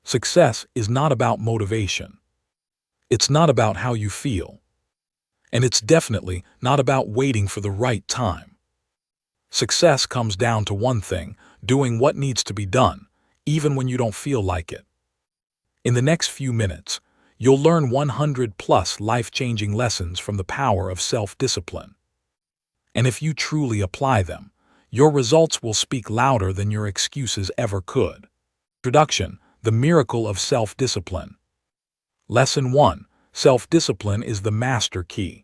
Success is not about motivation. It's not about how you feel. And it's definitely not about waiting for the right time. Success comes down to one thing: doing what needs to be done, even when you don't feel like it. In the next few minutes, you'll learn 100+ life-changing lessons from the power of self-discipline. And if you truly apply them, your results will speak louder than your excuses ever could. Introduction: The Miracle of Self-Discipline. Lesson 1. Self-discipline is the master key.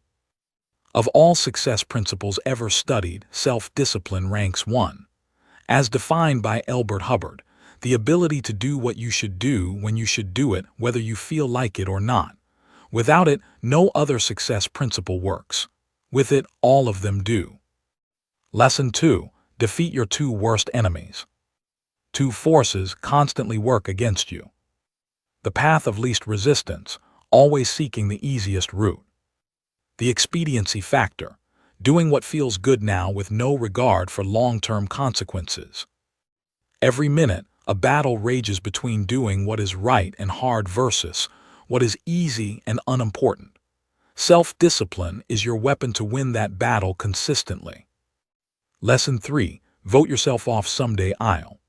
Of all success principles ever studied, self-discipline ranks 1. As defined by Elbert Hubbard, the ability to do what you should do when you should do it, whether you feel like it or not. Without it, no other success principle works. With it, all of them do. Lesson 2. Defeat your 2 worst enemies. 2 forces constantly work against you. The path of least resistance, always seeking the easiest route. The expediency factor, doing what feels good now with no regard for long-term consequences. Every minute, a battle rages between doing what is right and hard versus what is easy and unimportant. Self-discipline is your weapon to win that battle consistently. Lesson 3. Vote yourself off someday I'll.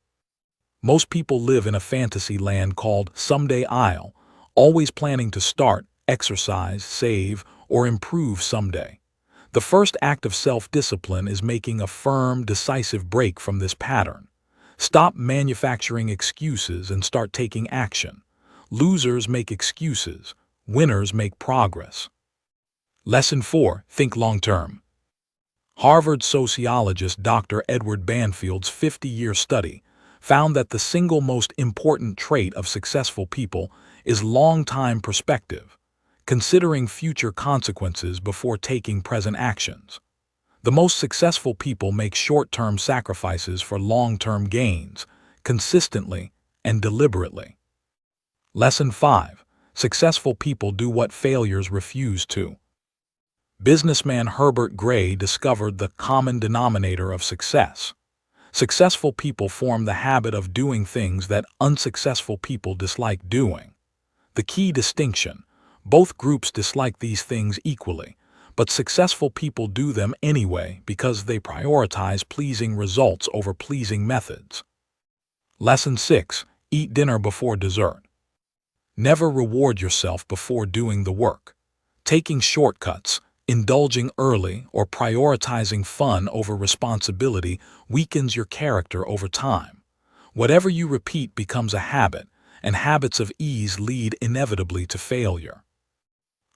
Most people live in a fantasy land called someday I'll, always planning to start, exercise, save, or improve someday. The first act of self-discipline is making a firm, decisive break from this pattern. Stop manufacturing excuses and start taking action. Losers make excuses, winners make progress. Lesson 4. Think long-term. Harvard sociologist Dr. Edward Banfield's 50-year study found that the single most important trait of successful people is long-time perspective, considering future consequences before taking present actions. The most successful people make short-term sacrifices for long-term gains, consistently and deliberately. Lesson 5. Successful people do what failures refuse to. Businessman Herbert Gray discovered the common denominator of success. Successful people form the habit of doing things that unsuccessful people dislike doing. The key distinction: both groups dislike these things equally, but successful people do them anyway because they prioritize pleasing results over pleasing methods. Lesson 6. Eat dinner before dessert. Never reward yourself before doing the work. Taking shortcuts, indulging early, or prioritizing fun over responsibility weakens your character over time. Whatever you repeat becomes a habit, and habits of ease lead inevitably to failure.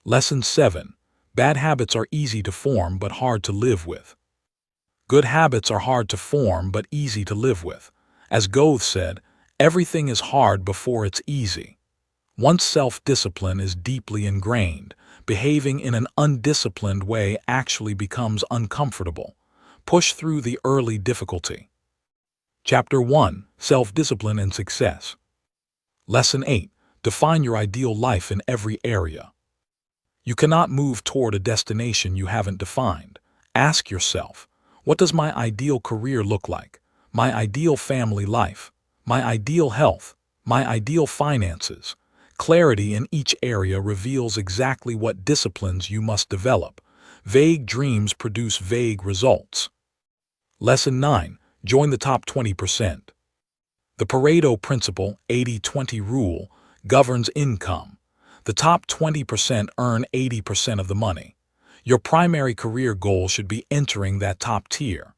Lesson 7. Bad habits are easy to form but hard to live with. Good habits are hard to form but easy to live with. As Goethe said, everything is hard before it's easy. Once self-discipline is deeply ingrained, behaving in an undisciplined way actually becomes uncomfortable. Push through the early difficulty. Chapter 1. Self-Discipline and Success. Lesson 8. Define your ideal life in every area. You cannot move toward a destination you haven't defined. Ask yourself, what does my ideal career look like? My ideal family life? My ideal health? My ideal finances? Clarity in each area reveals exactly what disciplines you must develop. Vague dreams produce vague results. Lesson 9. Join the top 20%. The Pareto principle, 80-20 rule, governs income. The top 20% earn 80% of the money. Your primary career goal should be entering that top tier.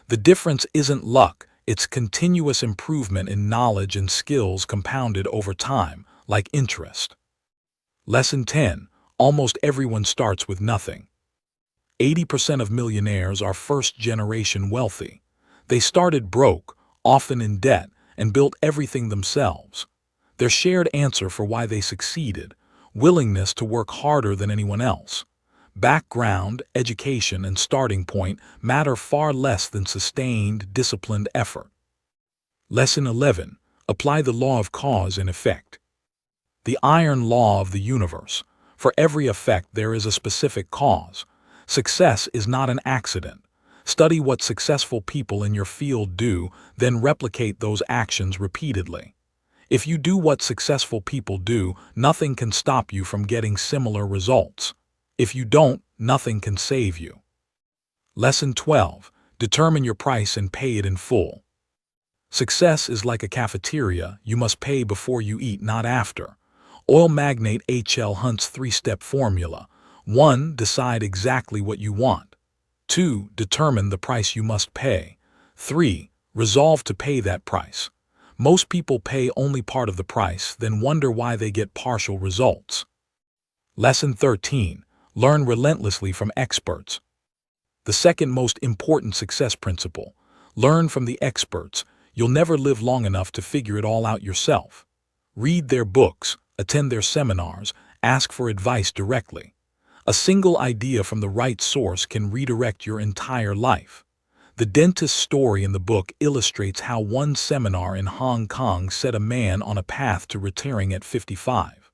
The difference isn't luck, it's continuous improvement in knowledge and skills compounded over time, like interest. Lesson 10. Almost everyone starts with nothing. 80% of millionaires are first-generation wealthy. They started broke, often in debt, and built everything themselves. Their shared answer for why they succeeded: willingness to work harder than anyone else. Background, education, and starting point matter far less than sustained, disciplined effort. Lesson 11. Apply the law of cause and effect. The iron law of the universe. For every effect there is a specific cause. Success is not an accident. Study what successful people in your field do, then replicate those actions repeatedly. If you do what successful people do, nothing can stop you from getting similar results. If you don't, nothing can save you. Lesson 12. Determine your price and pay it in full. Success is like a cafeteria. You must pay before you eat, not after. Oil magnate H.L. Hunt's three-step formula. 1. Decide exactly what you want. 2. Determine the price you must pay. 3. Resolve to pay that price. Most people pay only part of the price, then wonder why they get partial results. Lesson 13. Learn relentlessly from experts. The second most important success principle. Learn from the experts. You'll never live long enough to figure it all out yourself. Read their books, attend their seminars, ask for advice directly. A single idea from the right source can redirect your entire life. The dentist's story in the book illustrates how one seminar in Hong Kong set a man on a path to retiring at 55.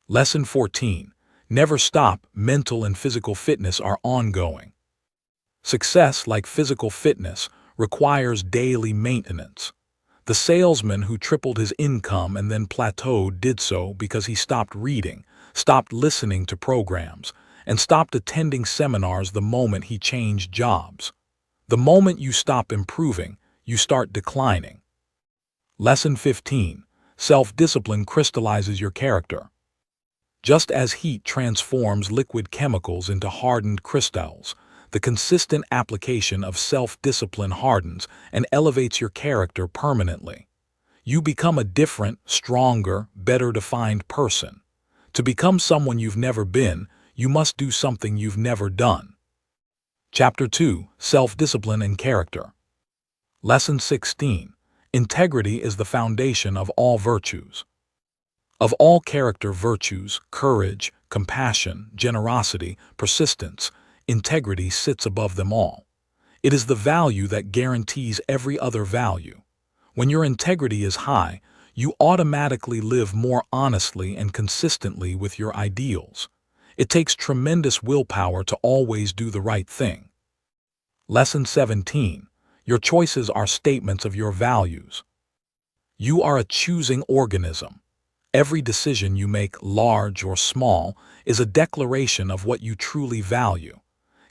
Lesson 14. Never stop. Mental and physical fitness are ongoing. Success, like physical fitness, requires daily maintenance. The salesman who tripled his income and then plateaued did so because he stopped reading, stopped listening to programs, and stopped attending seminars the moment he changed jobs. The moment you stop improving, you start declining. Lesson 15. Self-discipline crystallizes your character. Just as heat transforms liquid chemicals into hardened crystals, the consistent application of self-discipline hardens and elevates your character permanently. You become a different, stronger, better defined person. To become someone you've never been, you must do something you've never done. Chapter 2. Self-discipline and character. Lesson 16. Integrity is the foundation of all virtues. Of all character virtues, courage, compassion, generosity, persistence, integrity sits above them all. It is the value that guarantees every other value. When your integrity is high, you automatically live more honestly and consistently with your ideals. It takes tremendous willpower to always do the right thing. Lesson 17. Your choices are statements of your values. You are a choosing organism. Every decision you make, large or small, is a declaration of what you truly value.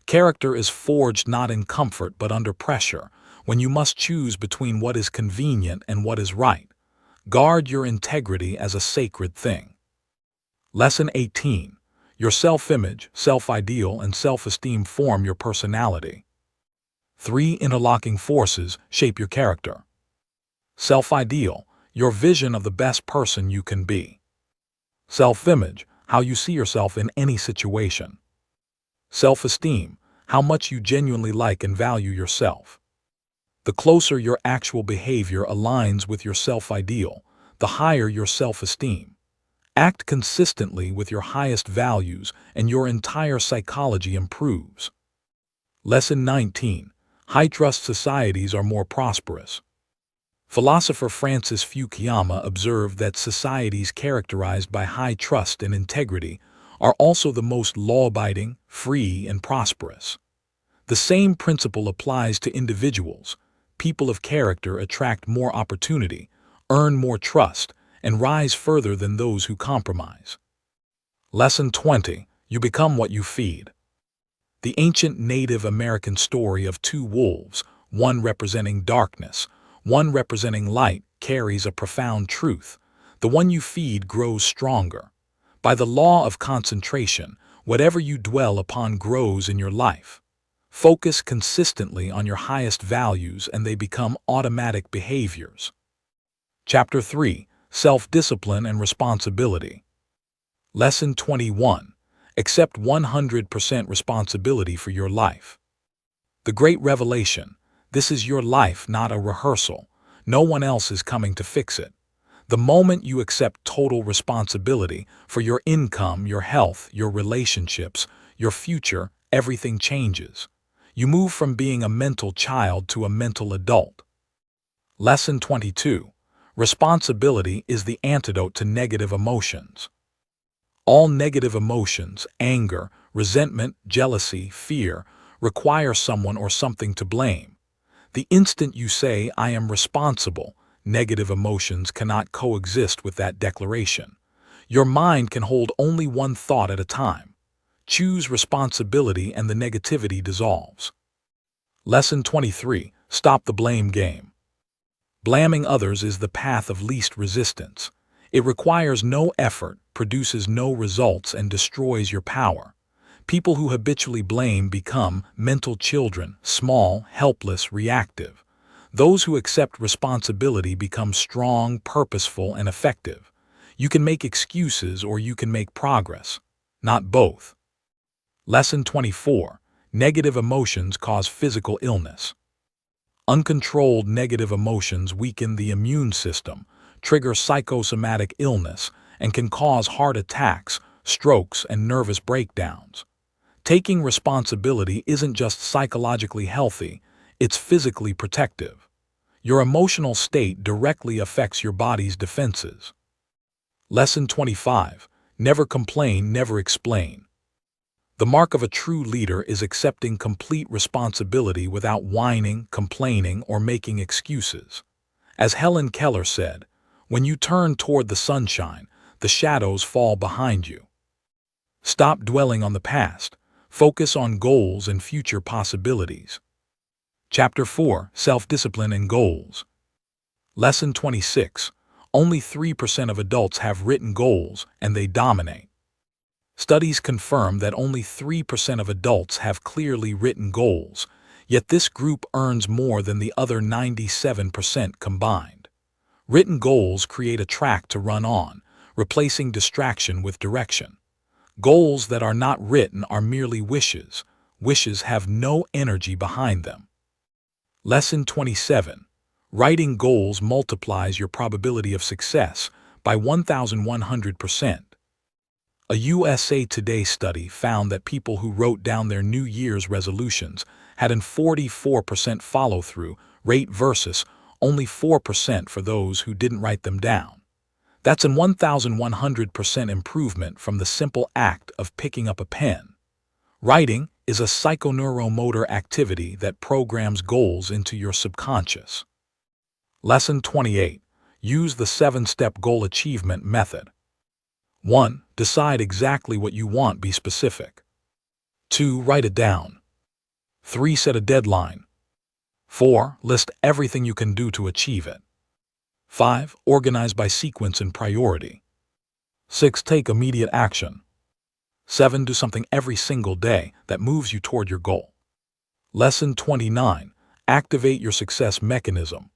Character is forged not in comfort but under pressure, when you must choose between what is convenient and what is right. Guard your integrity as a sacred thing. Lesson 18. Your self-image, self-ideal, and self-esteem form your personality. 3 interlocking forces shape your character. Self-ideal, your vision of the best person you can be. Self-image, how you see yourself in any situation. Self-esteem, how much you genuinely like and value yourself. The closer your actual behavior aligns with your self-ideal, the higher your self-esteem. Act consistently with your highest values and your entire psychology improves. Lesson 19. High-trust societies are more prosperous. Philosopher Francis Fukuyama observed that societies characterized by high trust and integrity are also the most law-abiding, free, and prosperous. The same principle applies to individuals. People of character attract more opportunity, earn more trust, and rise further than those who compromise. Lesson 20. You become what you feed. The ancient Native American story of 2 wolves, one representing darkness, one representing light, carries a profound truth. The one you feed grows stronger. By the law of concentration, whatever you dwell upon grows in your life. Focus consistently on your highest values and they become automatic behaviors. Chapter 3. Self-discipline and responsibility. Lesson 21. Accept 100% responsibility for your life. The great revelation. This is your life, not a rehearsal. No one else is coming to fix it. The moment you accept total responsibility for your income, your health, your relationships, your future, everything changes. You move from being a mental child to a mental adult. Lesson 22. Responsibility is the antidote to negative emotions. All negative emotions, anger, resentment, jealousy, fear, require someone or something to blame. The instant you say, "I am responsible," negative emotions cannot coexist with that declaration. Your mind can hold only one thought at a time. Choose responsibility and the negativity dissolves. Lesson 23. Stop the blame game. Blaming others is the path of least resistance. It requires no effort, produces no results, and destroys your power. People who habitually blame become mental children, small, helpless, reactive. Those who accept responsibility become strong, purposeful, and effective. You can make excuses or you can make progress, not both. Lesson 24. Negative emotions cause physical illness. Uncontrolled negative emotions weaken the immune system, trigger psychosomatic illness, and can cause heart attacks, strokes, and nervous breakdowns. Taking responsibility isn't just psychologically healthy, it's physically protective. Your emotional state directly affects your body's defenses. Lesson 25. Never complain, never explain. The mark of a true leader is accepting complete responsibility without whining, complaining, or making excuses. As Helen Keller said, when you turn toward the sunshine, the shadows fall behind you. Stop dwelling on the past. Focus on goals and future possibilities. Chapter 4. Self-Discipline and Goals. Lesson 26. Only 3% of adults have written goals, and they dominate. Studies confirm that only 3% of adults have clearly written goals, yet this group earns more than the other 97% combined. Written goals create a track to run on, replacing distraction with direction. Goals that are not written are merely wishes. Wishes have no energy behind them. Lesson 27. Writing goals multiplies your probability of success by 1,100%. A USA Today study found that people who wrote down their New Year's resolutions had an 44% follow-through rate versus only 4% for those who didn't write them down. That's an 1,100% improvement from the simple act of picking up a pen. Writing is a psychoneuromotor activity that programs goals into your subconscious. Lesson 28. Use the 7-step goal achievement method. 1. Decide exactly what you want, be specific. 2. Write it down. 3. Set a deadline. 4. List everything you can do to achieve it. 5. Organize by sequence and priority. 6. Take immediate action. 7. Do something every single day that moves you toward your goal. Lesson 29. Activate your success mechanism.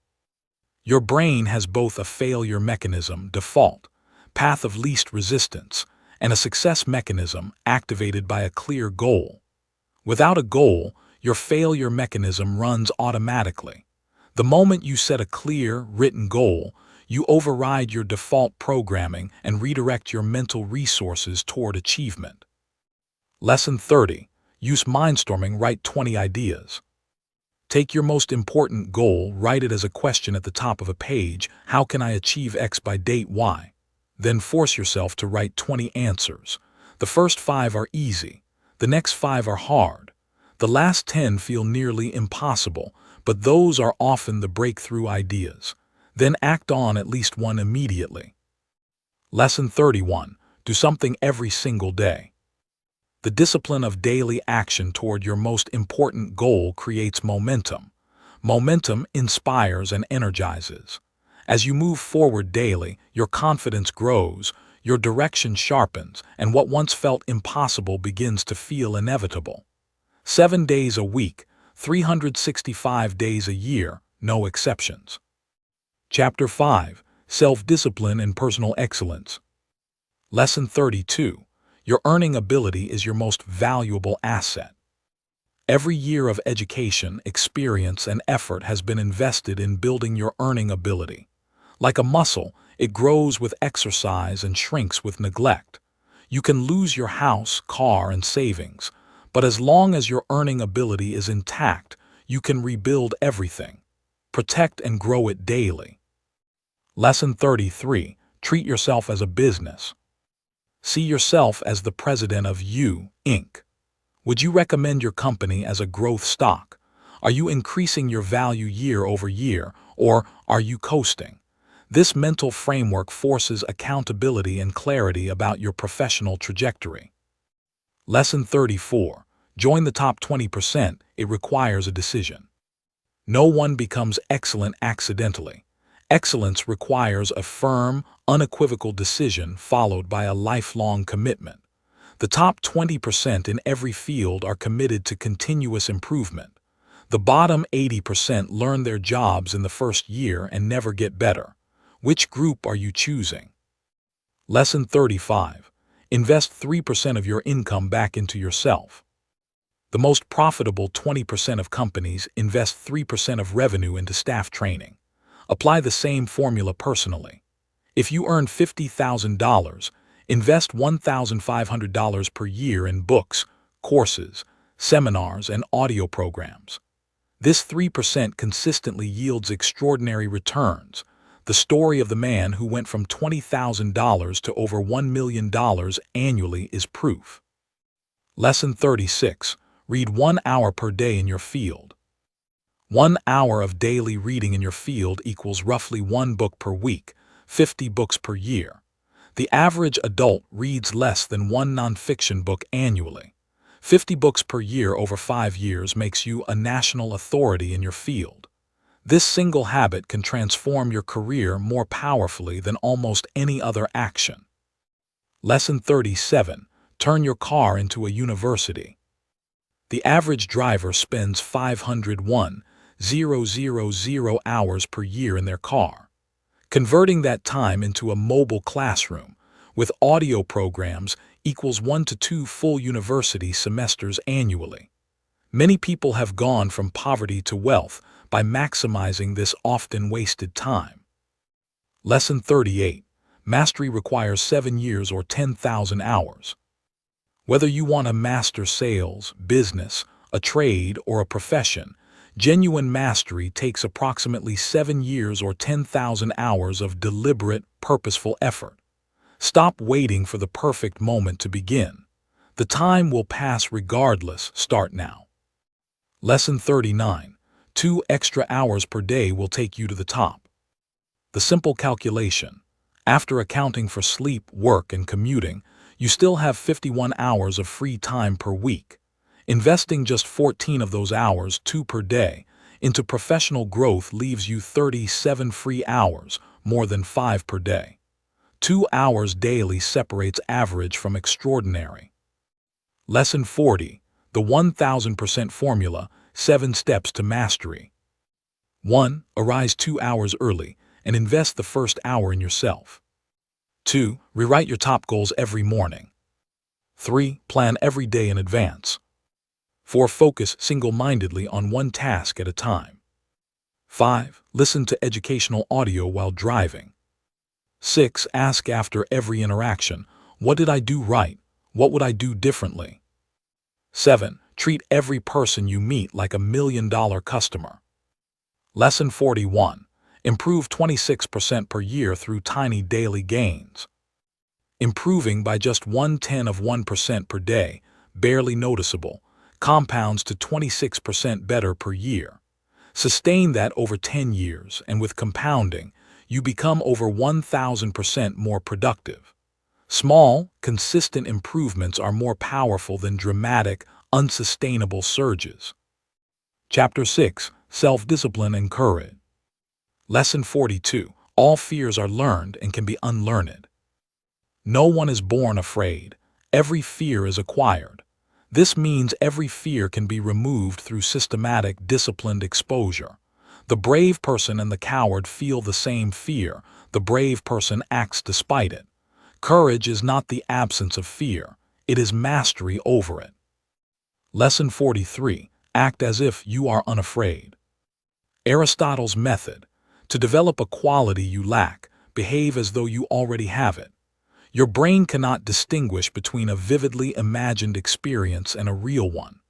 Your brain has both a failure mechanism, default, path of least resistance, and a success mechanism activated by a clear goal. Without a goal, your failure mechanism runs automatically. The moment you set a clear, written goal, you override your default programming and redirect your mental resources toward achievement. Lesson 30. Use mindstorming, write 20 ideas. Take your most important goal, write it as a question at the top of a page. How can I achieve X by date Y? Then force yourself to write 20 answers. The first 5 are easy. The next 5 are hard. The last 10 feel nearly impossible, but those are often the breakthrough ideas. Then act on at least one immediately. Lesson 31. Do something every single day. The discipline of daily action toward your most important goal creates momentum. Momentum inspires and energizes. As you move forward daily, your confidence grows, your direction sharpens, and what once felt impossible begins to feel inevitable. 7 days a week, 365 days a year, no exceptions. Chapter 5. Self-Discipline and Personal Excellence. Lesson 32. Your earning ability is your most valuable asset. Every year of education, experience, and effort has been invested in building your earning ability. Like a muscle, it grows with exercise and shrinks with neglect. You can lose your house, car, and savings, but as long as your earning ability is intact, you can rebuild everything. Protect and grow it daily. Lesson 33. Treat yourself as a business. See yourself as the president of You, Inc. Would you recommend your company as a growth stock? Are you increasing your value year over year, or Are you coasting? This mental framework forces accountability and clarity about your professional trajectory. Lesson 34. Join the top 20%. It requires a decision. No one becomes excellent accidentally. Excellence requires a firm, unequivocal decision followed by a lifelong commitment. The top 20% in every field are committed to continuous improvement. The bottom 80% learn their jobs in the first year and never get better. Which group are you choosing? Lesson 35. Invest 3% of your income back into yourself. The most profitable 20% of companies invest 3% of revenue into staff training. Apply the same formula personally. If you earn $50,000, invest $1,500 per year in books, courses, seminars, and audio programs. This 3% consistently yields extraordinary returns. The story of the man who went from $20,000 to over $1 million annually is proof. Lesson 36. Read 1 hour per day in your field. 1 hour of daily reading in your field equals roughly 1 book per week, 50 books per year. The average adult reads less than 1 nonfiction book annually. 50 books per year over 5 years makes you a national authority in your field. This single habit can transform your career more powerfully than almost any other action. Lesson 37. Turn your car into a university. The average driver spends 501,000 hours per year in their car. Converting that time into a mobile classroom with audio programs equals 1 to 2 full university semesters annually. Many people have gone from poverty to wealth by maximizing this often wasted time. Lesson 38. Mastery requires 7 years or 10,000 hours. Whether you want to master sales, business, a trade, or a profession, genuine mastery takes approximately 7 years or 10,000 hours of deliberate, purposeful effort. Stop waiting for the perfect moment to begin. The time will pass regardless. Start now. Lesson 39. 2 extra hours per day will take you to the top. The simple calculation. After accounting for sleep, work, and commuting, you still have 51 hours of free time per week. Investing just 14 of those hours, 2 per day, into professional growth leaves you 37 free hours, more than 5 per day. 2 hours daily separates average from extraordinary. Lesson 40. The 1000% formula, 7 steps to mastery. 1. Arise 2 hours early and invest the first hour in yourself. 2. Rewrite your top goals every morning. 3. Plan every day in advance. 4. Focus single-mindedly on one task at a time. 5. Listen to educational audio while driving. 6. Ask after every interaction, what did I do right? What would I do differently? 7. Treat every person you meet like $1 million customer. Lesson 41. Improve 26% per year through tiny daily gains. Improving by just 0.1% per day, barely noticeable, compounds to 26% better per year. Sustain that over 10 years, and with compounding, you become over 1,000% more productive. Small, consistent improvements are more powerful than dramatic, unsustainable surges. Chapter 6. Self-discipline and courage. Lesson 42. All fears are learned and can be unlearned. No one is born afraid. Every fear is acquired. This means every fear can be removed through systematic, disciplined exposure. The brave person and the coward feel the same fear. The brave person acts despite it. Courage is not the absence of fear. It is mastery over it. Lesson 43. Act as if you are unafraid. Aristotle's method. To develop a quality you lack, behave as though you already have it. Your brain cannot distinguish between a vividly imagined experience and a real one.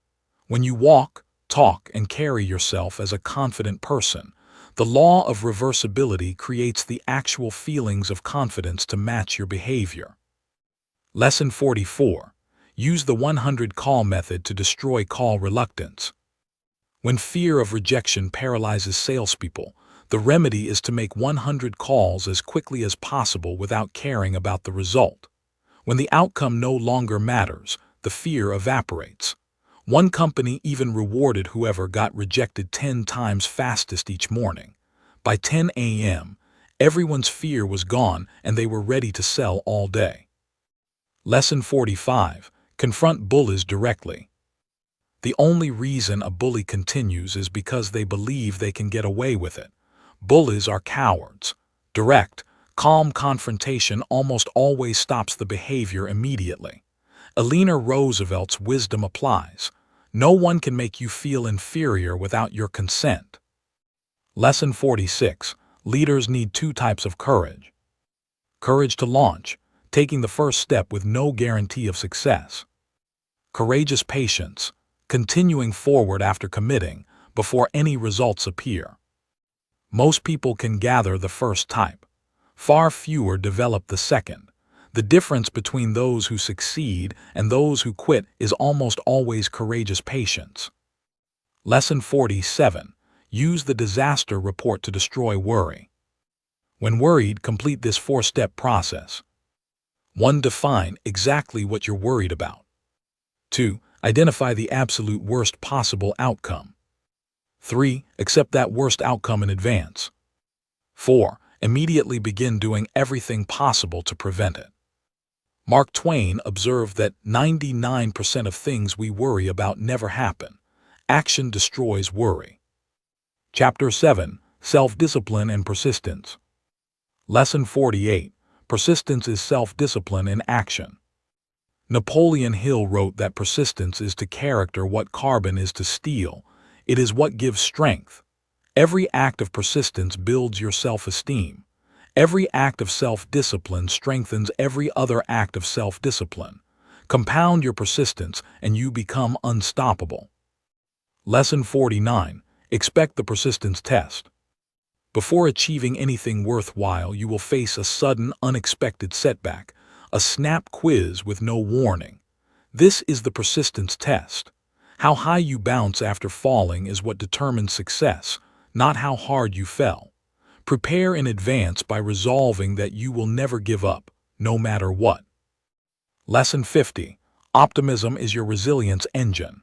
When you walk, talk, and carry yourself as a confident person, the law of reversibility creates the actual feelings of confidence to match your behavior. Lesson 44. Use the 100 call method to destroy call reluctance. When fear of rejection paralyzes salespeople, The remedy is to make 100 calls as quickly as possible without caring about the result. When the outcome no longer matters, the fear evaporates. One company even rewarded whoever got rejected 10 times fastest each morning. By 10 a.m., everyone's fear was gone and they were ready to sell all day. Lesson 45. Confront bullies directly. The only reason a bully continues is because they believe they can get away with it. Bullies are cowards. Direct, calm confrontation almost always stops the behavior immediately. Eleanor Roosevelt's wisdom applies. No one can make you feel inferior without your consent. Lesson 46. Leaders need 2 types of courage. Courage to launch, taking the first step with no guarantee of success. Courageous patience, continuing forward after committing, before any results appear. Most people can gather the first type. Far fewer develop the second. The difference between those who succeed and those who quit is almost always courageous patience. Lesson 47. Use the disaster report to destroy worry. When worried, complete this 4-step process. 1. Define exactly what you're worried about. 2. Identify the absolute worst possible outcome. 3. Accept that worst outcome in advance. 4. Immediately begin doing everything possible to prevent it. Mark Twain observed that 99% of things we worry about never happen. Action destroys worry. Chapter 7. Self-discipline and persistence. Lesson 48. Persistence is self-discipline in action. Napoleon Hill wrote that persistence is to character what carbon is to steel. It is what gives strength. Every act of persistence builds your self-esteem. Every act of self-discipline strengthens every other act of self-discipline. Compound your persistence and you become unstoppable. Lesson 49. Expect the persistence test. Before achieving anything worthwhile, you will face a sudden, unexpected setback, a snap quiz with no warning. This is the persistence test. How high you bounce after falling is what determines success, not how hard you fell. Prepare in advance by resolving that you will never give up, no matter what. Lesson 50. Optimism is your resilience engine.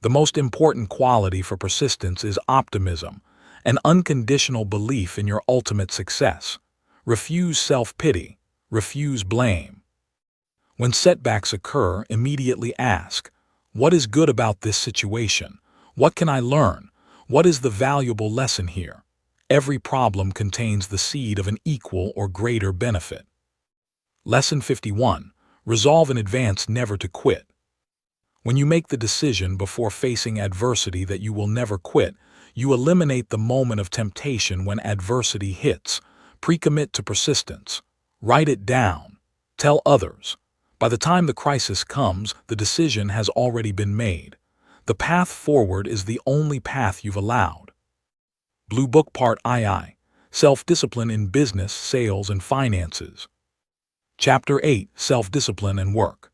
The most important quality for persistence is optimism, an unconditional belief in your ultimate success. Refuse self-pity. Refuse blame. When setbacks occur, immediately ask, what is good about this situation? What can I learn? What is the valuable lesson here? Every problem contains the seed of an equal or greater benefit. Lesson 51. Resolve in advance never to quit. When you make the decision before facing adversity that you will never quit, you eliminate the moment of temptation when adversity hits. Pre-commit to persistence. Write it down. Tell others. By the time the crisis comes, the decision has already been made. The path forward is the only path you've allowed. Blue Book Part II. Self-discipline in business, sales, and finances. Chapter 8. Self-discipline and work.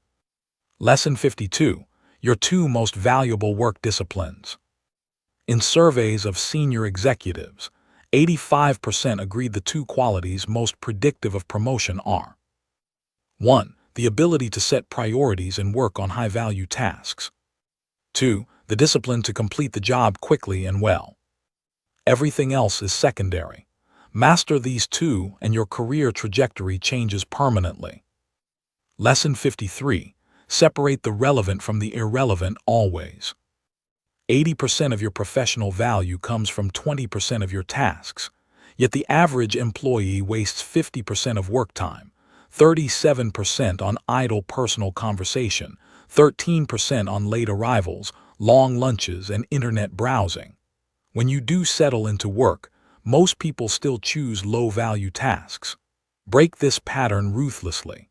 Lesson 52. Your 2 most valuable work disciplines. In surveys of senior executives, 85% agreed the 2 qualities most predictive of promotion are 1. The ability to set priorities and work on high-value tasks. 2. The discipline to complete the job quickly and well. Everything else is secondary. Master these 2 and your career trajectory changes permanently. Lesson 53. Separate the relevant from the irrelevant always. 80% of your professional value comes from 20% of your tasks, yet the average employee wastes 50% of work time, 37% on idle personal conversation, 13% on late arrivals, long lunches, and internet browsing. When you do settle into work, most people still choose low-value tasks. Break this pattern ruthlessly.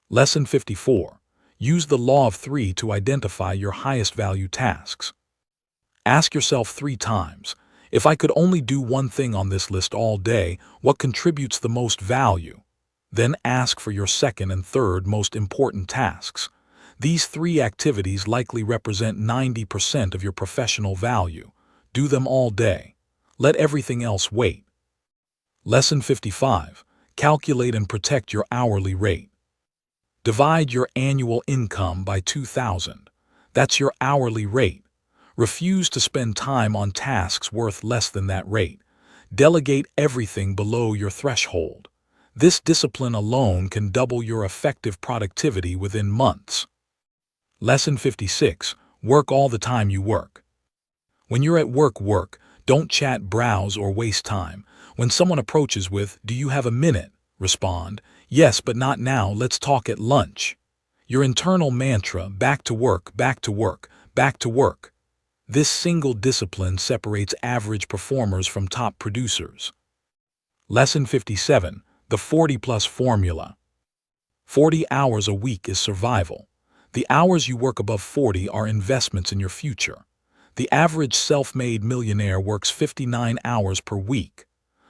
Lesson 54. Use the law of 3 to identify your highest value tasks. Ask yourself 3 times, if I could only do one thing on this list all day, what contributes the most value? Then ask for your second and third most important tasks. These 3 activities likely represent 90% of your professional value. Do them all day. Let everything else wait. Lesson 55. Calculate and protect your hourly rate. Divide your annual income by 2,000. That's your hourly rate. Refuse to spend time on tasks worth less than that rate. Delegate everything below your threshold. This discipline alone can double your effective productivity within months. Lesson 56. Work all the time you work. When you're at work, don't chat, browse, or waste time. When someone approaches with, "Do you have a minute?" respond, "Yes, but not now, let's talk at lunch." Your internal mantra, back to work, back to work, back to work. This single discipline separates average performers from top producers. Lesson 57. The 40+ formula. 40 hours a week is survival. The hours you work above 40 are investments in your future. The average self-made millionaire works 59 hours per week.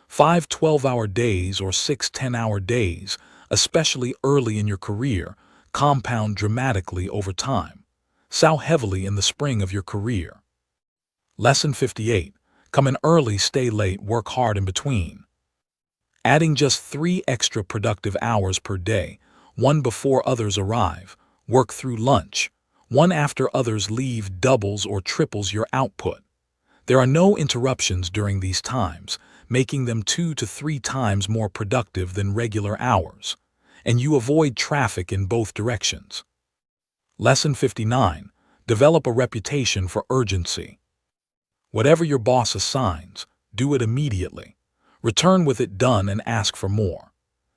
5 12-hour days or 6 10-hour days, especially early in your career, compound dramatically over time. Sow heavily in the spring of your career. Lesson 58. Come in early, stay late, work hard in between. Adding just 3 extra productive hours per day, one before others arrive, work through lunch, one after others leave, doubles or triples your output. There are no interruptions during these times, making them 2 to 3 times more productive than regular hours, and you avoid traffic in both directions. Lesson 59. Develop a reputation for urgency. Whatever your boss assigns, do it immediately. Return with it done and ask for more.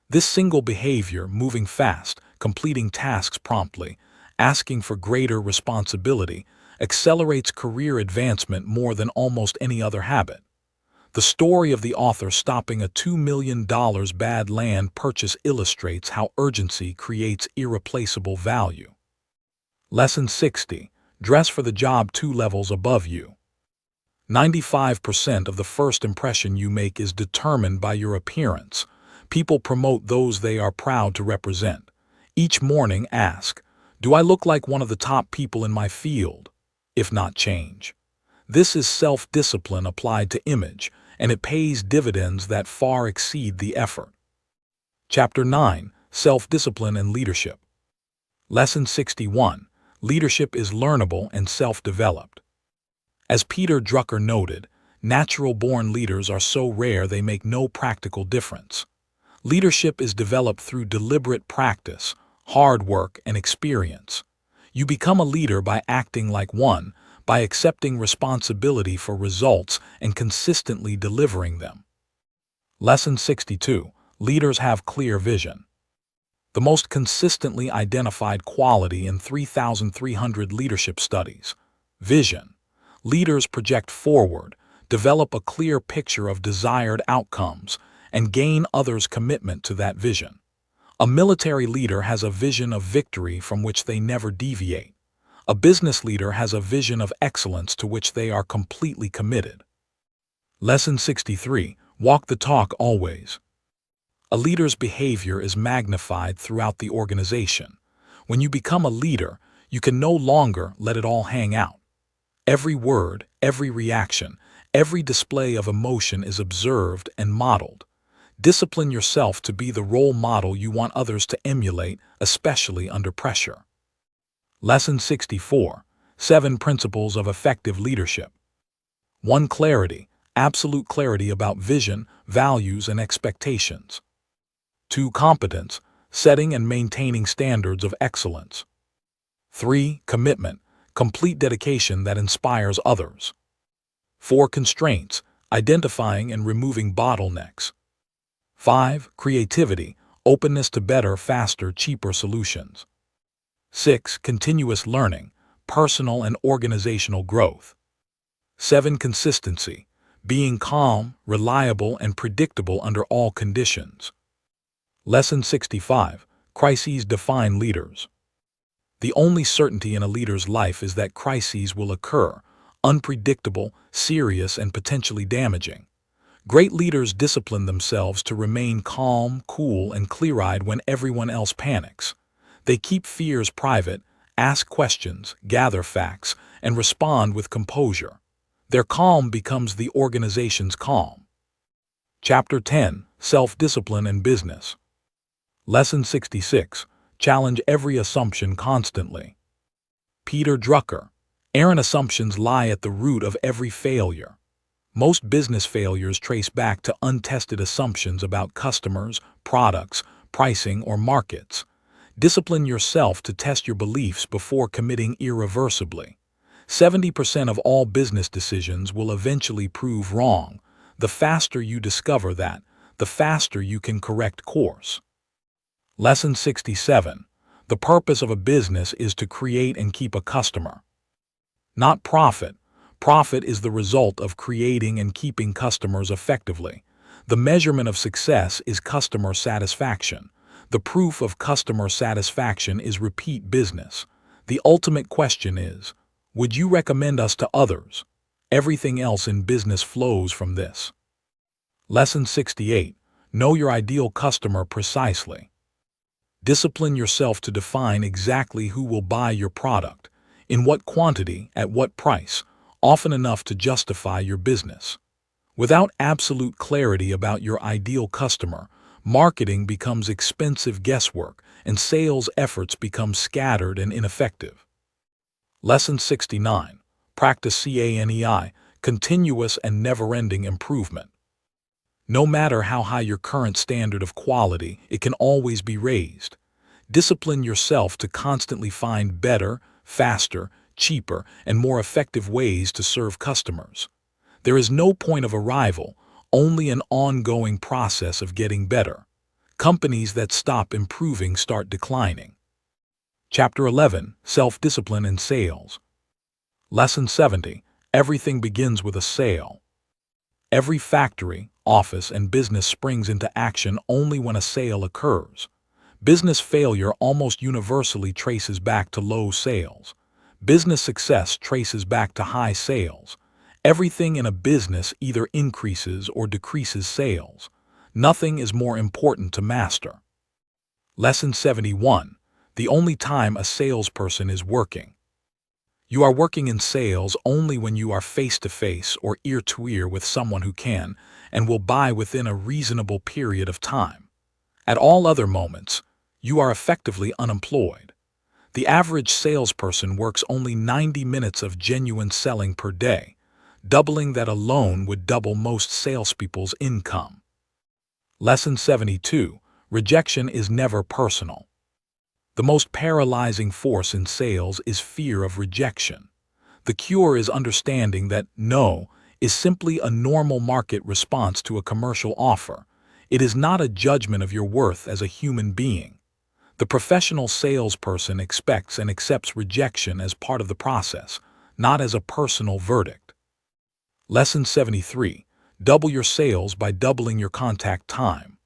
This single behavior, moving fast, completing tasks promptly, asking for greater responsibility, accelerates career advancement more than almost any other habit. The story of the author stopping a $2 million bad land purchase illustrates how urgency creates irreplaceable value. Lesson 60. Dress for the job 2 levels above you. 95% of the first impression you make is determined by your appearance. People promote those they are proud to represent. Each morning ask, "Do I look like one of the top people in my field?" If not, change. This is self-discipline applied to image, and it pays dividends that far exceed the effort. Chapter 9. Self-discipline and leadership. Lesson 61. Leadership is learnable and self-developed. As Peter Drucker noted, natural-born leaders are so rare they make no practical difference. Leadership is developed through deliberate practice, hard work, and experience. You become a leader by acting like one, by accepting responsibility for results and consistently delivering them. Lesson 62. Leaders have clear vision. The most consistently identified quality in 3,300 leadership studies. Vision. Leaders project forward, develop a clear picture of desired outcomes, and gain others' commitment to that vision. A military leader has a vision of victory from which they never deviate. A business leader has a vision of excellence to which they are completely committed. Lesson 63. Walk the talk always. A leader's behavior is magnified throughout the organization. When you become a leader, you can no longer let it all hang out. Every word, every reaction, every display of emotion is observed and modeled. Discipline yourself to be the role model you want others to emulate, especially under pressure. Lesson 64. 7 Principles of Effective Leadership. 1. Clarity. Absolute clarity about vision, values, and expectations. 2. Competence. Setting and maintaining standards of excellence. 3. Commitment. Complete dedication that inspires others. 4. Constraints. Identifying and removing bottlenecks. 5. Creativity. Openness to better, faster, cheaper solutions. 6. Continuous learning. Personal and organizational growth. 7. Consistency. Being calm, reliable, and predictable under all conditions. Lesson 65. Crises define leaders. The only certainty in a leader's life is that crises will occur, unpredictable, serious, and potentially damaging. Great leaders discipline themselves to remain calm, cool, and clear-eyed when everyone else panics. They keep fears private, ask questions, gather facts, and respond with composure. Their calm becomes the organization's calm. Chapter 10. Self-Discipline in Business. Lesson 66. Challenge every assumption constantly. Peter Drucker. Errant assumptions lie at the root of every failure. Most business failures trace back to untested assumptions about customers, products, pricing, or markets. Discipline yourself to test your beliefs before committing irreversibly. 70% of all business decisions will eventually prove wrong. The faster you discover that, the faster you can correct course. Lesson 67. The purpose of a business is to create and keep a customer. Not profit. Profit is the result of creating and keeping customers effectively. The measurement of success is customer satisfaction. The proof of customer satisfaction is repeat business. The ultimate question is, would you recommend us to others? Everything else in business flows from this. Lesson 68. Know your ideal customer precisely. Discipline yourself to define exactly who will buy your product, in what quantity, at what price, often enough to justify your business. Without absolute clarity about your ideal customer, marketing becomes expensive guesswork and sales efforts become scattered and ineffective. Lesson 69. Practice CANEI, continuous and never-ending improvement. No matter how high your current standard of quality, it can always be raised. Discipline yourself to constantly find better, faster, cheaper, and more effective ways to serve customers. There is no point of arrival, only an ongoing process of getting better. Companies that stop improving start declining. Chapter 11. Self-Discipline in Sales. Lesson 70. Everything begins with a sale. Every factory, office, and business springs into action only when a sale occurs. Business failure almost universally traces back to low sales. Business success traces back to high sales. Everything in a business either increases or decreases sales. Nothing is more important to master. Lesson 71. The only time a salesperson is working. You are working in sales only when you are face-to-face or ear-to-ear with someone who can and will buy within a reasonable period of time. At all other moments, you are effectively unemployed. The average salesperson works only 90 minutes of genuine selling per day. Doubling that alone would double most salespeople's income. Lesson 72. Rejection is never personal. The most paralyzing force in sales is fear of rejection. The cure is understanding that no is simply a normal market response to a commercial offer. It is not a judgment of your worth as a human being. The professional salesperson expects and accepts rejection as part of the process, not as a personal verdict. Lesson 73. Double your sales by doubling your contact time.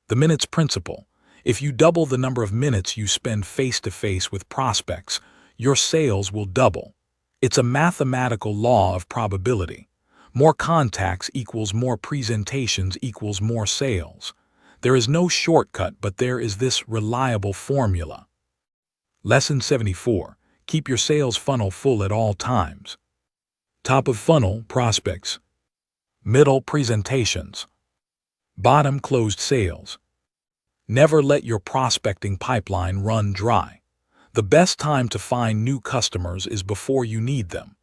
The minutes principle. If you double the number of minutes you spend face-to-face with prospects, your sales will double. It's a mathematical law of probability. More contacts equals more presentations equals more sales. There is no shortcut, but there is this reliable formula. Lesson 74. Keep your sales funnel full at all times. Top of funnel, prospects. Middle, presentations. Bottom, closed sales. Never let your prospecting pipeline run dry. The best time to find new customers is before you need them.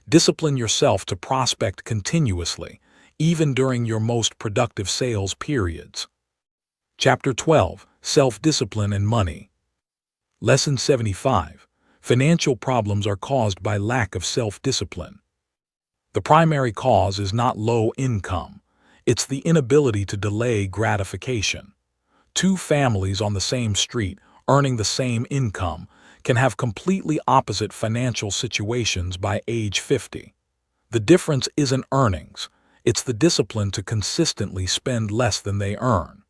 Discipline yourself to prospect continuously, even during your most productive sales periods. Chapter 12. Self-Discipline and Money. Lesson 75. Financial problems are caused by lack of self-discipline. The primary cause is not low income. It's the inability to delay gratification. Two families on the same street, earning the same income, can have completely opposite financial situations by age 50. The difference isn't earnings, it's the discipline to consistently spend less than they earn.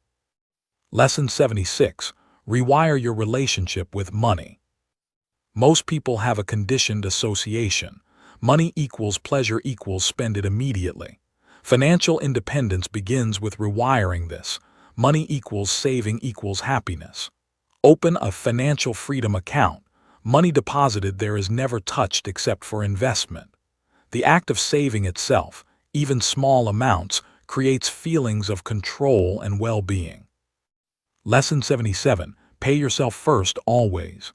Lesson 76. Rewire your relationship with money. Most people have a conditioned association. Money equals pleasure equals spend it immediately. Financial independence begins with rewiring this. Money equals saving equals happiness. Open a financial freedom account. Money deposited there is never touched except for investment. The act of saving itself, even small amounts, creates feelings of control and well-being. Lesson 77. Pay yourself first always.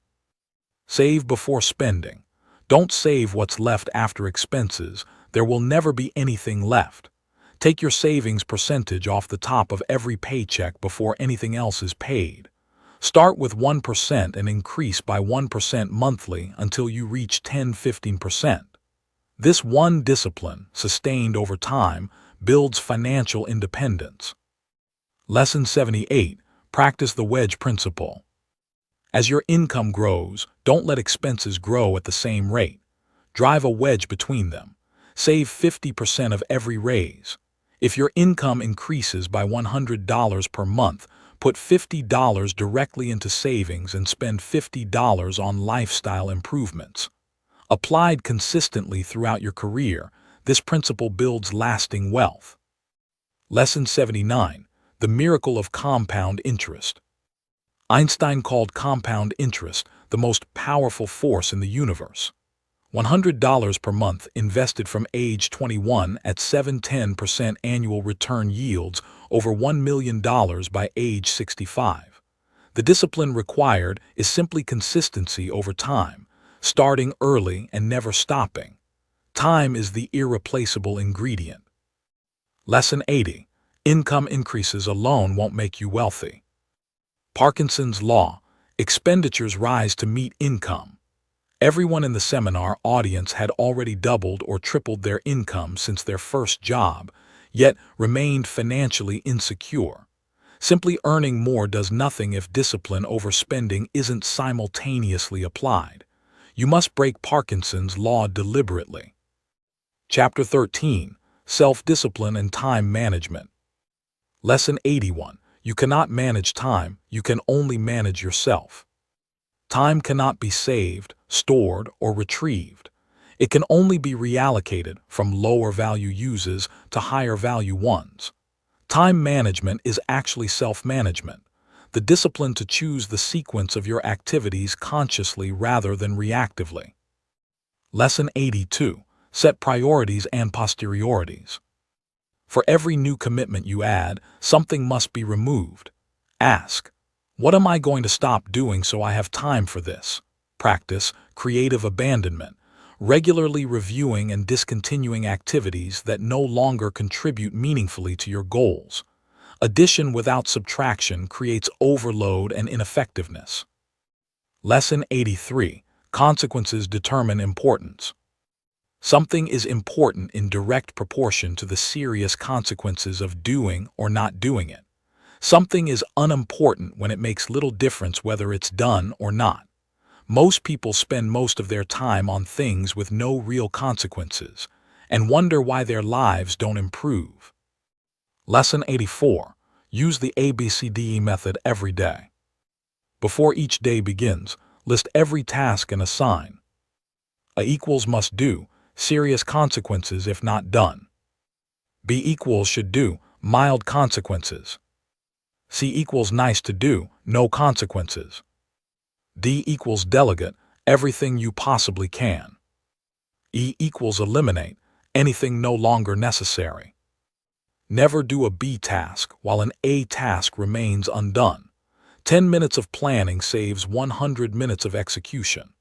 Save before spending. Don't save what's left after expenses. There will never be anything left. Take your savings percentage off the top of every paycheck before anything else is paid. Start with 1% and increase by 1% monthly until you reach 10–15%. This one discipline, sustained over time, builds financial independence. Lesson 78. Practice the wedge principle. As your income grows, don't let expenses grow at the same rate. Drive a wedge between them. Save 50% of every raise. If your income increases by $100 per month, put $50 directly into savings and spend $50 on lifestyle improvements. Applied consistently throughout your career, this principle builds lasting wealth. Lesson 79. The miracle of compound interest. Einstein called compound interest the most powerful force in the universe. $100 per month invested from age 21 at 7–10% annual return yields over $1 million by age 65. The discipline required is simply consistency over time, starting early and never stopping. Time is the irreplaceable ingredient. Lesson 80. Income increases alone won't make you wealthy. Parkinson's Law. Expenditures rise to meet income. Everyone in the seminar audience had already doubled or tripled their income since their first job, yet remained financially insecure. Simply earning more does nothing if discipline over spending isn't simultaneously applied. You must break Parkinson's Law deliberately. Chapter 13. Self-discipline and time management. Lesson 81. You cannot manage time, you can only manage yourself. Time cannot be saved, stored, or retrieved. It can only be reallocated from lower value uses to higher value ones. Time management is actually self-management, the discipline to choose the sequence of your activities consciously rather than reactively. Lesson 82. Set priorities and posteriorities. For every new commitment you add, something must be removed. Ask, what am I going to stop doing so I have time for this? Practice creative abandonment, regularly reviewing and discontinuing activities that no longer contribute meaningfully to your goals. Addition without subtraction creates overload and ineffectiveness. Lesson 83. Consequences determine importance. Something is important in direct proportion to the serious consequences of doing or not doing it. Something is unimportant when it makes little difference whether it's done or not. Most people spend most of their time on things with no real consequences and wonder why their lives don't improve. Lesson 84. Use the ABCDE method every day. Before each day begins, list every task and assign. A equals must do, serious consequences if not done. B equals should do, mild consequences. C equals nice to do, no consequences. D equals delegate, everything you possibly can. E equals eliminate, anything no longer necessary. Never do a B task while an A task remains undone. 10 minutes of planning saves 100 minutes of execution.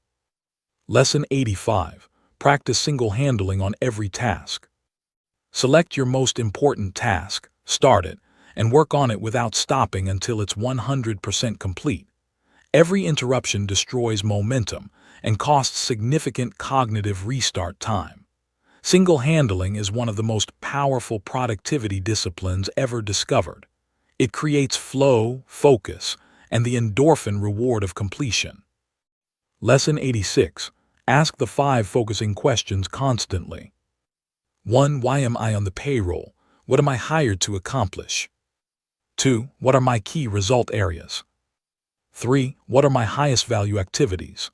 Lesson 85. Practice single-handling on every task. Select your most important task, start it, and work on it without stopping until it's 100% complete. Every interruption destroys momentum and costs significant cognitive restart time. Single-handling is one of the most powerful productivity disciplines ever discovered. It creates flow, focus, and the endorphin reward of completion. Lesson 86. Ask the 5 focusing questions constantly. 1. Why am I on the payroll? What am I hired to accomplish? 2. What are my key result areas? 3. What are my highest value activities?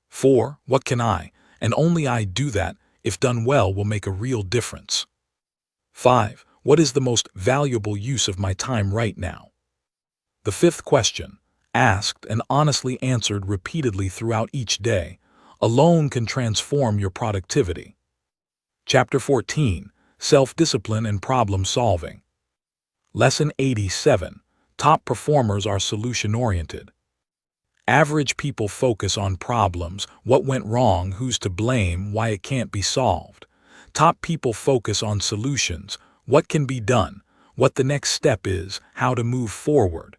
4. What can I, and only I, do that, if done well, will make a real difference? 5. What is the most valuable use of my time right now? The 5th question, asked and honestly answered repeatedly throughout each day, alone can transform your productivity. Chapter 14, Self-Discipline and Problem Solving. Lesson 87, Top Performers are Solution-Oriented. Average people focus on problems, what went wrong, who's to blame, why it can't be solved. Top people focus on solutions, what can be done, what the next step is, how to move forward.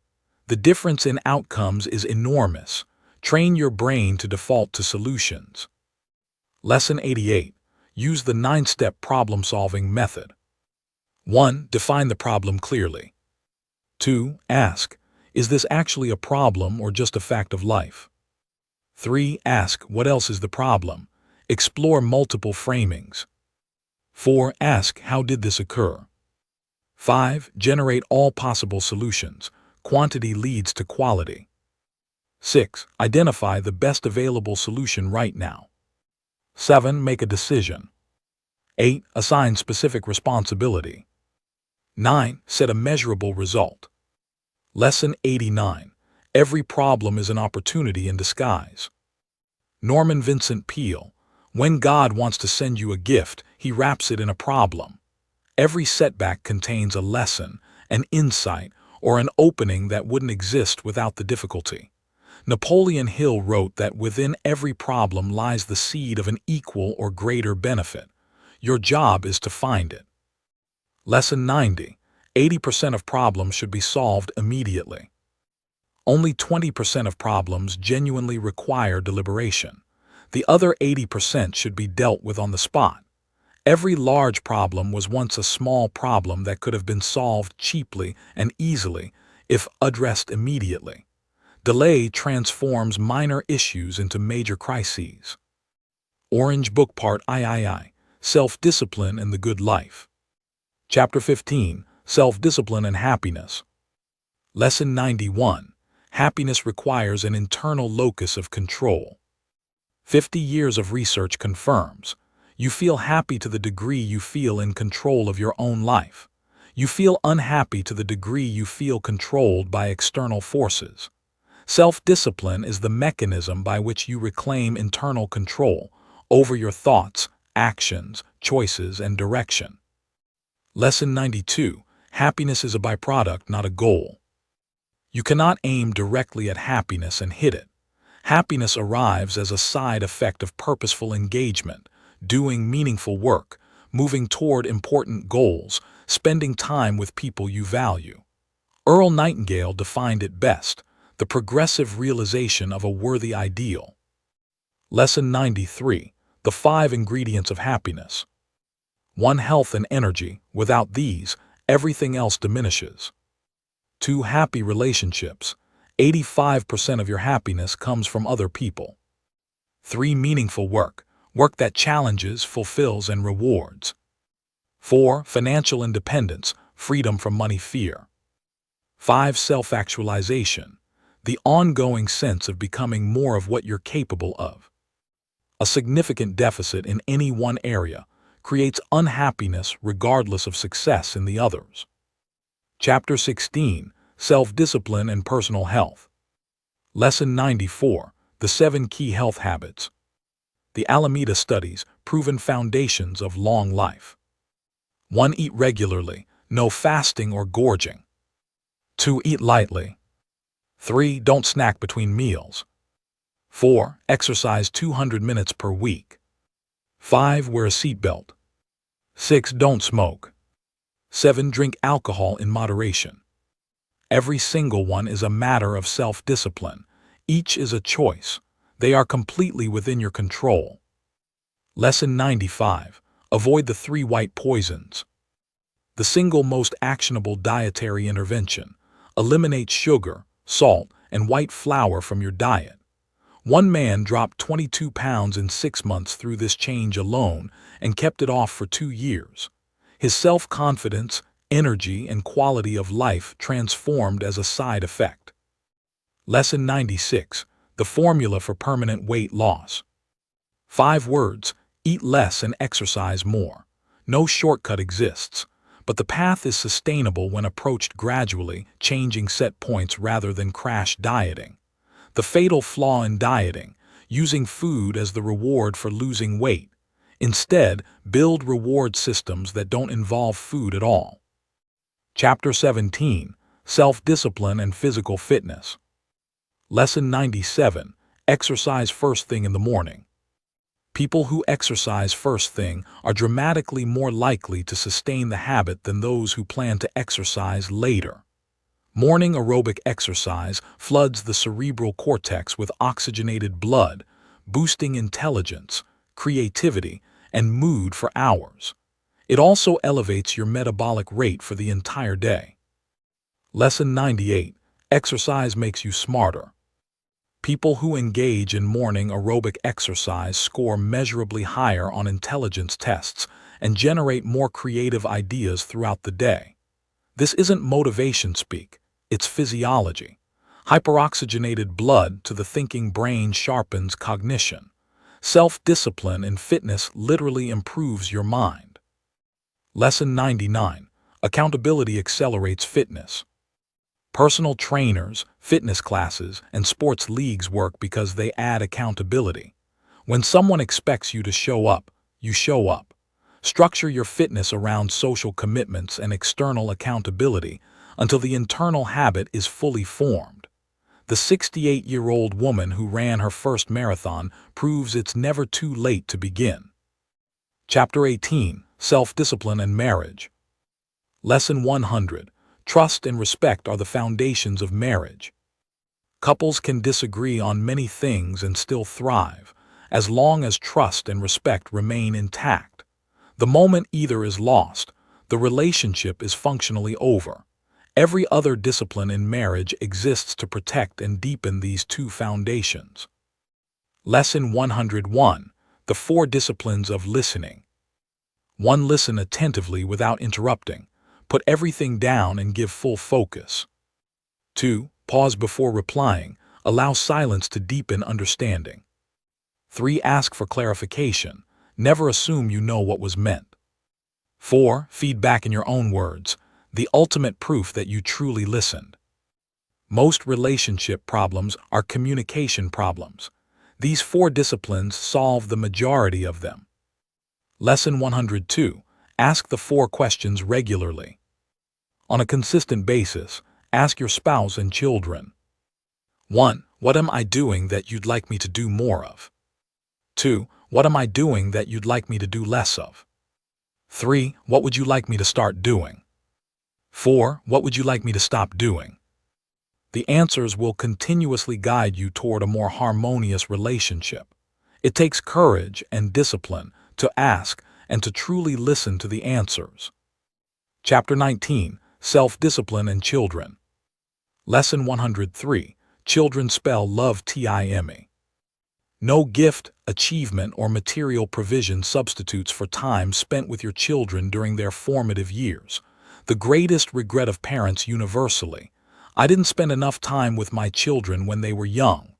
The difference in outcomes is enormous. Train your brain to default to solutions. Lesson 88. Use the 9-step problem-solving method. 1. Define the problem clearly. 2. Ask, is this actually a problem or just a fact of life? 3. Ask, what else is the problem? Explore multiple framings. 4. Ask, how did this occur? 5. Generate all possible solutions. Quantity leads to quality. 6. Identify the best available solution right now. 7. Make a decision. 8. Assign specific responsibility. 9. Set a measurable result. Lesson 89. Every problem is an opportunity in disguise. Norman Vincent Peale. When God wants to send you a gift, He wraps it in a problem. Every setback contains a lesson, an insight, or an opening that wouldn't exist without the difficulty. Napoleon Hill wrote that within every problem lies the seed of an equal or greater benefit. Your job is to find it. Lesson 90. 80% of problems should be solved immediately. Only 20% of problems genuinely require deliberation. The other 80% should be dealt with on the spot. Every large problem was once a small problem that could have been solved cheaply and easily if addressed immediately. Delay transforms minor issues into major crises. Orange Book Part III, Self-Discipline and the Good Life. Chapter 15, Self-Discipline and Happiness. Lesson 91. Happiness requires an internal locus of control. 50 years of research confirms. You feel happy to the degree you feel in control of your own life. You feel unhappy to the degree you feel controlled by external forces. Self-discipline is the mechanism by which you reclaim internal control over your thoughts, actions, choices, and direction. Lesson 92. Happiness is a byproduct, not a goal. You cannot aim directly at happiness and hit it. Happiness arrives as a side effect of purposeful engagement, doing meaningful work, moving toward important goals, spending time with people you value. Earl Nightingale defined it best: the progressive realization of a worthy ideal. Lesson 93. The 5 ingredients of happiness. 1. Health and energy. Without these, everything else diminishes. 2. Happy relationships. 85% of your happiness comes from other people. 3. Meaningful work. Work that challenges, fulfills, and rewards. 4. Financial independence. Freedom from money fear. 5. Self-actualization. The ongoing sense of becoming more of what you're capable of. A significant deficit in any one area creates unhappiness regardless of success in the others. Chapter 16. Self-Discipline and Personal Health. Lesson 94. The 7 Key Health Habits. The Alameda Studies, Proven Foundations of Long Life. 1. Eat regularly, no fasting or gorging. 2. Eat lightly. 3. Don't snack between meals. 4. Exercise 200 minutes per week. 5. Wear a seatbelt. 6. Don't smoke. 7. Drink alcohol in moderation. Every single one is a matter of self-discipline. Each is a choice. They are completely within your control. Lesson 95. Avoid the 3 white poisons. The single most actionable dietary intervention. Eliminate sugar, salt, and white flour from your diet. One man dropped 22 pounds in 6 months through this change alone and kept it off for 2 years. His self-confidence, energy, and quality of life transformed as a side effect. Lesson 96. The Formula for Permanent Weight Loss. 5 words: eat less and exercise more. No shortcut exists, but the path is sustainable when approached gradually, changing set points rather than crash dieting. The fatal flaw in dieting: using food as the reward for losing weight. Instead, build reward systems that don't involve food at all. Chapter 17. Self-Discipline and Physical Fitness. Lesson 97. Exercise first thing in the morning. People who exercise first thing are dramatically more likely to sustain the habit than those who plan to exercise later. Morning aerobic exercise floods the cerebral cortex with oxygenated blood, boosting intelligence, creativity, and mood for hours. It also elevates your metabolic rate for the entire day. Lesson 98. Exercise makes you smarter. People who engage in morning aerobic exercise score measurably higher on intelligence tests and generate more creative ideas throughout the day. This isn't motivation speak, it's physiology. Hyperoxygenated blood to the thinking brain sharpens cognition. Self-discipline in fitness literally improves your mind. Lesson 99. Accountability accelerates fitness. Personal trainers, fitness classes, and sports leagues work because they add accountability. When someone expects you to show up, you show up. Structure your fitness around social commitments and external accountability until the internal habit is fully formed. The 68-year-old woman who ran her first marathon proves it's never too late to begin. Chapter 18. Self-Discipline and Marriage. Lesson 100. Trust and respect are the foundations of marriage. Couples can disagree on many things and still thrive, as long as trust and respect remain intact. The moment either is lost, the relationship is functionally over. Every other discipline in marriage exists to protect and deepen these two foundations. Lesson 101. The 4 disciplines of listening. 1. Listen attentively without interrupting. Put everything down and give full focus. 2. Pause before replying. Allow silence to deepen understanding. 3. Ask for clarification. Never assume you know what was meant. 4. Feedback in your own words. The ultimate proof that you truly listened. Most relationship problems are communication problems. These 4 disciplines solve the majority of them. Lesson 102. Ask the 4 questions regularly. On a consistent basis, ask your spouse and children. 1. What am I doing that you'd like me to do more of? 2. What am I doing that you'd like me to do less of? 3. What would you like me to start doing? 4. What would you like me to stop doing? The answers will continuously guide you toward a more harmonious relationship. It takes courage and discipline to ask and to truly listen to the answers. Chapter 19. Self-Discipline and Children. Lesson 103. Children spell love time. No gift, achievement, or material provision substitutes for time spent with your children during their formative years. The greatest regret of parents universally: I didn't spend enough time with my children when they were young.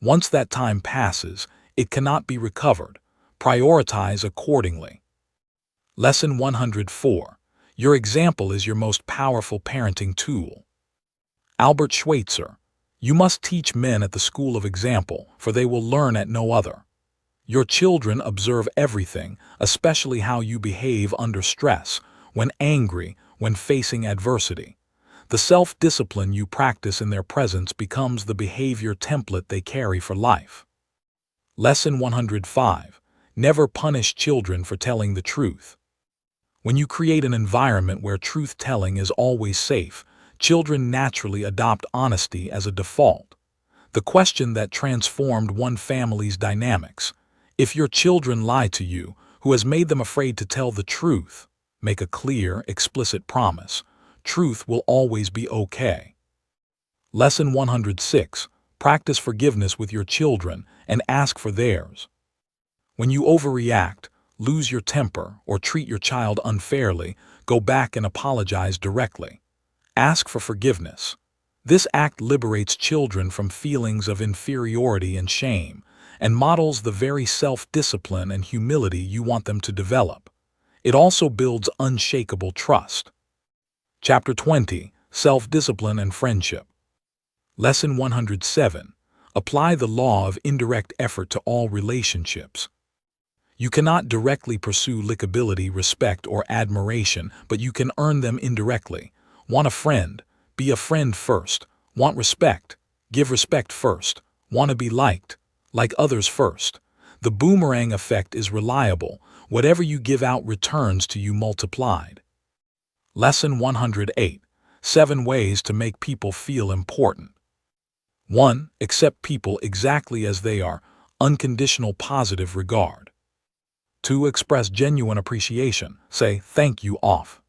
Once that time passes, it cannot be recovered. Prioritize accordingly. Lesson 104. Your example is your most powerful parenting tool. Albert Schweitzer. You must teach men at the school of example, for they will learn at no other. Your children observe everything, especially how you behave under stress, when angry, when facing adversity. The self-discipline you practice in their presence becomes the behavior template they carry for life. Lesson 105. Never punish children for telling the truth. When you create an environment where truth-telling is always safe, children naturally adopt honesty as a default. The question that transformed one family's dynamics: if your children lie to you, who has made them afraid to tell the truth? Make a clear, explicit promise. Truth will always be okay. Lesson 106. Practice forgiveness with your children and ask for theirs. When you overreact, lose your temper, or treat your child unfairly, go back and apologize directly. Ask for forgiveness. This act liberates children from feelings of inferiority and shame, and models the very self-discipline and humility you want them to develop. It also builds unshakable trust. Chapter 20. Self-Discipline and Friendship. Lesson 107. Apply the law of indirect effort to all relationships. You cannot directly pursue likability, respect, or admiration, but you can earn them indirectly. Want a friend? Be a friend first. Want respect? Give respect first. Want to be liked? Like others first. The boomerang effect is reliable. Whatever you give out returns to you multiplied. Lesson 108. 7 ways to make people feel important. 1. Accept people exactly as they are. Unconditional positive regard. 2. Express genuine appreciation. Say, thank you off.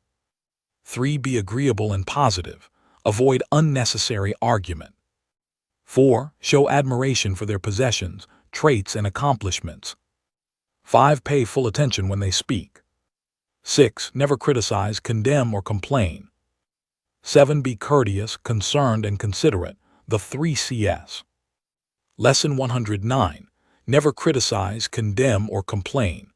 3. Be agreeable and positive. Avoid unnecessary argument. 4. Show admiration for their possessions, traits, and accomplishments. 5. Pay full attention when they speak. 6. Never criticize, condemn, or complain. 7. Be courteous, concerned, and considerate. The 3 C's. Lesson 109. Never criticize, condemn, or complain.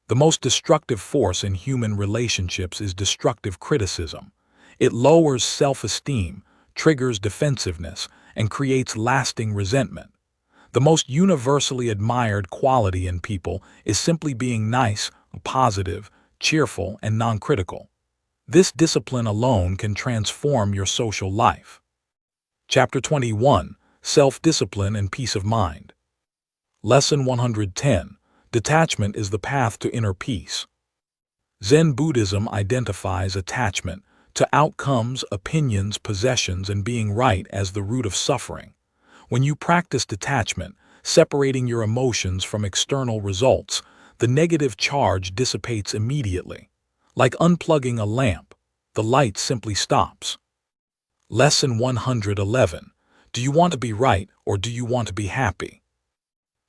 The most destructive force in human relationships is destructive criticism. It lowers self-esteem, triggers defensiveness, and creates lasting resentment. The most universally admired quality in people is simply being nice, positive, cheerful, and non-critical. This discipline alone can transform your social life. Chapter 21. Self-discipline and peace of mind. Lesson 110. Detachment is the path to inner peace. Zen Buddhism identifies attachment to outcomes, opinions, possessions, and being right as the root of suffering. When you practice detachment, separating your emotions from external results, the negative charge dissipates immediately. Like unplugging a lamp, the light simply stops. Lesson 111. Do you want to be right or do you want to be happy?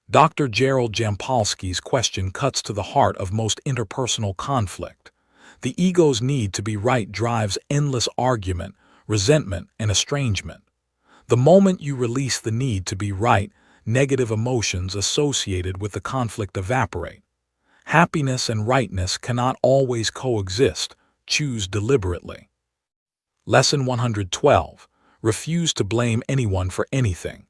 Dr. Gerald Jampolsky's question cuts to the heart of most interpersonal conflict. The ego's need to be right drives endless argument, resentment, and estrangement. The moment you release the need to be right, negative emotions associated with the conflict evaporate. Happiness and rightness cannot always coexist. Choose deliberately. Lesson 112. Refuse to blame anyone for anything.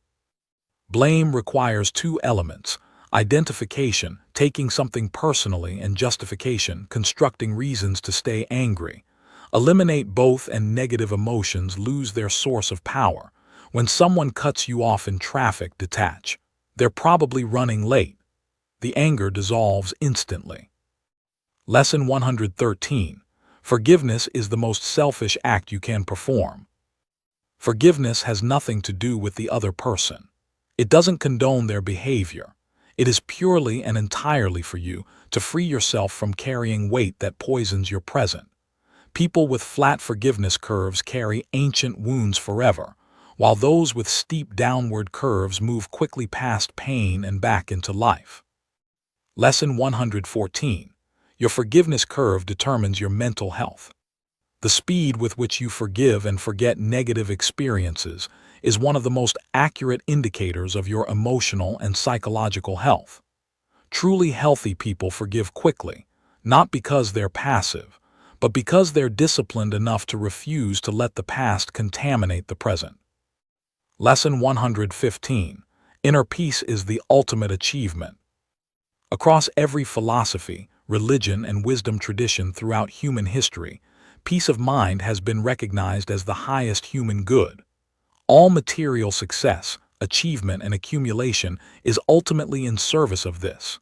Blame requires 2 elements: identification, taking something personally, and justification, constructing reasons to stay angry. Eliminate both and negative emotions lose their source of power. When someone cuts you off in traffic, detach. They're probably running late. The anger dissolves instantly. Lesson 113. Forgiveness is the most selfish act you can perform. Forgiveness has nothing to do with the other person. It doesn't condone their behavior. It is purely and entirely for you to free yourself from carrying weight that poisons your present. People with flat forgiveness curves carry ancient wounds forever, while those with steep downward curves move quickly past pain and back into life. Lesson 114. Your forgiveness curve determines your mental health. The speed with which you forgive and forget negative experiences is one of the most accurate indicators of your emotional and psychological health. Truly healthy people forgive quickly, not because they're passive, but because they're disciplined enough to refuse to let the past contaminate the present. Lesson 115. Inner peace is the ultimate achievement. Across every philosophy, religion, and wisdom tradition throughout human history, peace of mind has been recognized as the highest human good. All material success, achievement, and accumulation is ultimately in service of this.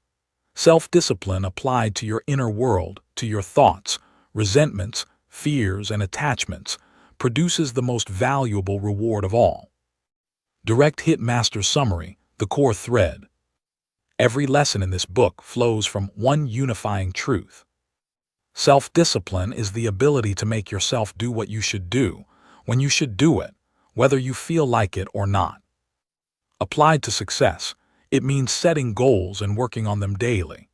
Self-discipline applied to your inner world, to your thoughts, resentments, fears, and attachments, produces the most valuable reward of all. Direct Hit Master Summary, the core thread. Every lesson in this book flows from one unifying truth. Self-discipline is the ability to make yourself do what you should do, when you should do it, whether you feel like it or not. Applied to success, it means setting goals and working on them daily.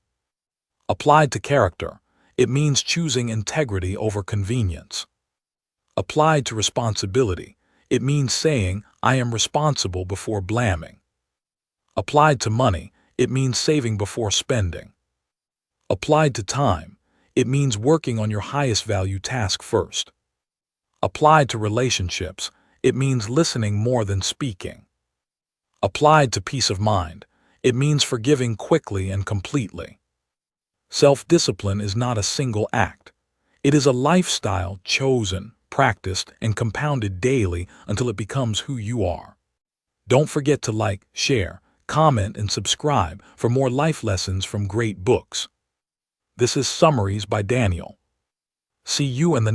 Applied to character, it means choosing integrity over convenience. Applied to responsibility, it means saying, I am responsible before blaming. Applied to money, it means saving before spending. Applied to time, it means working on your highest value task first. Applied to relationships, it means listening more than speaking. Applied to peace of mind, it means forgiving quickly and completely. Self-discipline is not a single act. It is a lifestyle chosen, practiced, and compounded daily until it becomes who you are. Don't forget to like, share, comment, and subscribe for more life lessons from great books. This is Summaries by Dannyel. See you in the